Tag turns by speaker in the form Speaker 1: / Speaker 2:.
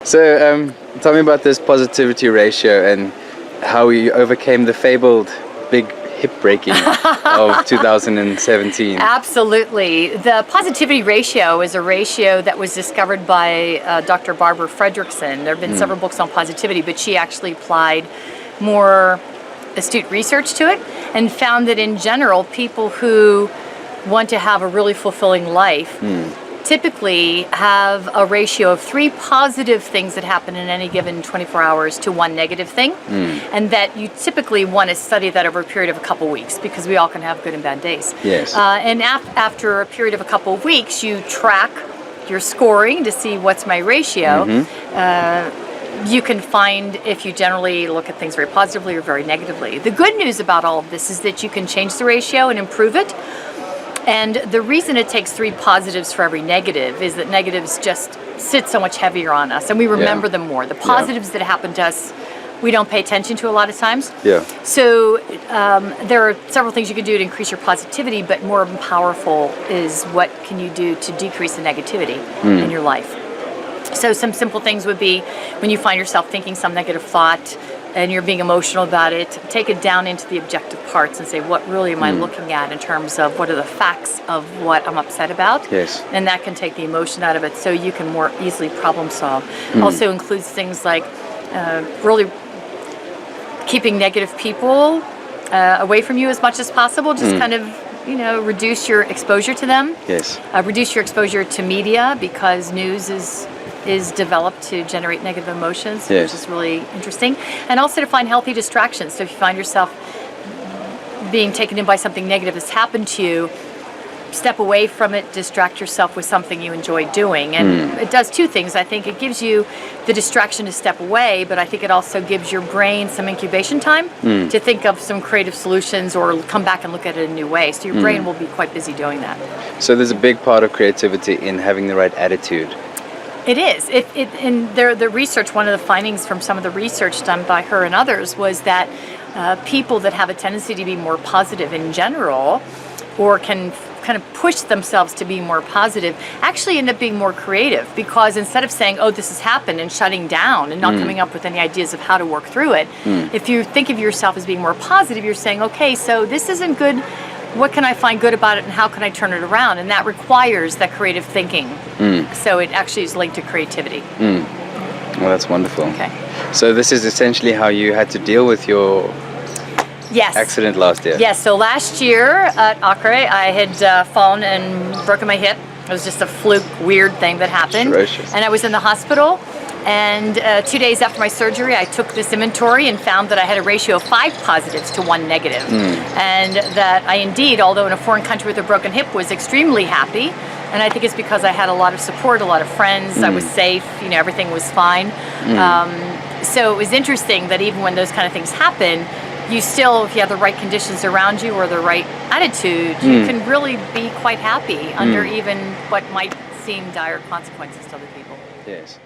Speaker 1: So, tell me about this positivity ratio and how you overcame the fabled big hip breaking of 2017.
Speaker 2: Absolutely. The positivity ratio is a ratio that was discovered by Dr. Barbara Fredrickson. There have been several books on positivity, but she actually applied more astute research to it and found that in general, people who want to have a really fulfilling life typically have a ratio of 3 positive things that happen in any given 24 hours to 1 negative thing, and that you typically want to study that over a period of a couple weeks because we all can have good and bad days.
Speaker 1: Yes.
Speaker 2: And after a period of a couple of weeks, you track your scoring to see what's my ratio. You can find if you generally look at things very positively or very negatively. The good news about all of this is that you can change the ratio and improve it. And the reason it takes 3 positives for every negative is that negatives just sit so much heavier on us and we remember them more. The positives that happen to us, we don't pay attention to a lot of times. So there are several things you can do to increase your positivity, but more powerful is what can you do to decrease the negativity in your life. So some simple things would be when you find yourself thinking some negative thought and you're being emotional about it, take it down into the objective parts and say, what really am I looking at in terms of what are the facts of what I'm upset about?
Speaker 1: Yes.
Speaker 2: And that can take the emotion out of it so you can more easily problem solve. Also includes things like really keeping negative people away from you as much as possible. Just kind of, reduce your exposure to them.
Speaker 1: Yes.
Speaker 2: Reduce your exposure to media because news is developed to generate negative emotions, which is really interesting. And also to find healthy distractions. So if you find yourself being taken in by something negative that's happened to you, step away from it, distract yourself with something you enjoy doing. And it does 2 things. I think it gives you the distraction to step away, but I think it also gives your brain some incubation time to think of some creative solutions or come back and look at it a new way. So your brain will be quite busy doing that.
Speaker 1: So there's a big part of creativity in having the right attitude.
Speaker 2: It is. In the research, one of the findings from some of the research done by her and others was that people that have a tendency to be more positive in general, or can kind of push themselves to be more positive, actually end up being more creative because instead of saying, oh, this has happened and shutting down and not coming up with any ideas of how to work through it, if you think of yourself as being more positive, you're saying, okay, so this isn't good. What can I find good about it and how can I turn it around? And that requires that creative thinking. So it actually is linked to creativity.
Speaker 1: Well, that's wonderful.
Speaker 2: Okay.
Speaker 1: So this is essentially how you had to deal with your accident last year.
Speaker 2: Yes, so last year at Acre, I had fallen and broken my hip. It was just a fluke, weird thing that happened.
Speaker 1: Atrocious.
Speaker 2: And I was in the hospital. And 2 days after my surgery, I took this inventory and found that I had a ratio of 5 positives to 1 negative. And that I indeed, although in a foreign country with a broken hip, was extremely happy. And I think it's because I had a lot of support, a lot of friends, I was safe, everything was fine. So it was interesting that even when those kind of things happen, you still, if you have the right conditions around you or the right attitude, you can really be quite happy under even what might seem dire consequences to other people.
Speaker 1: Yes.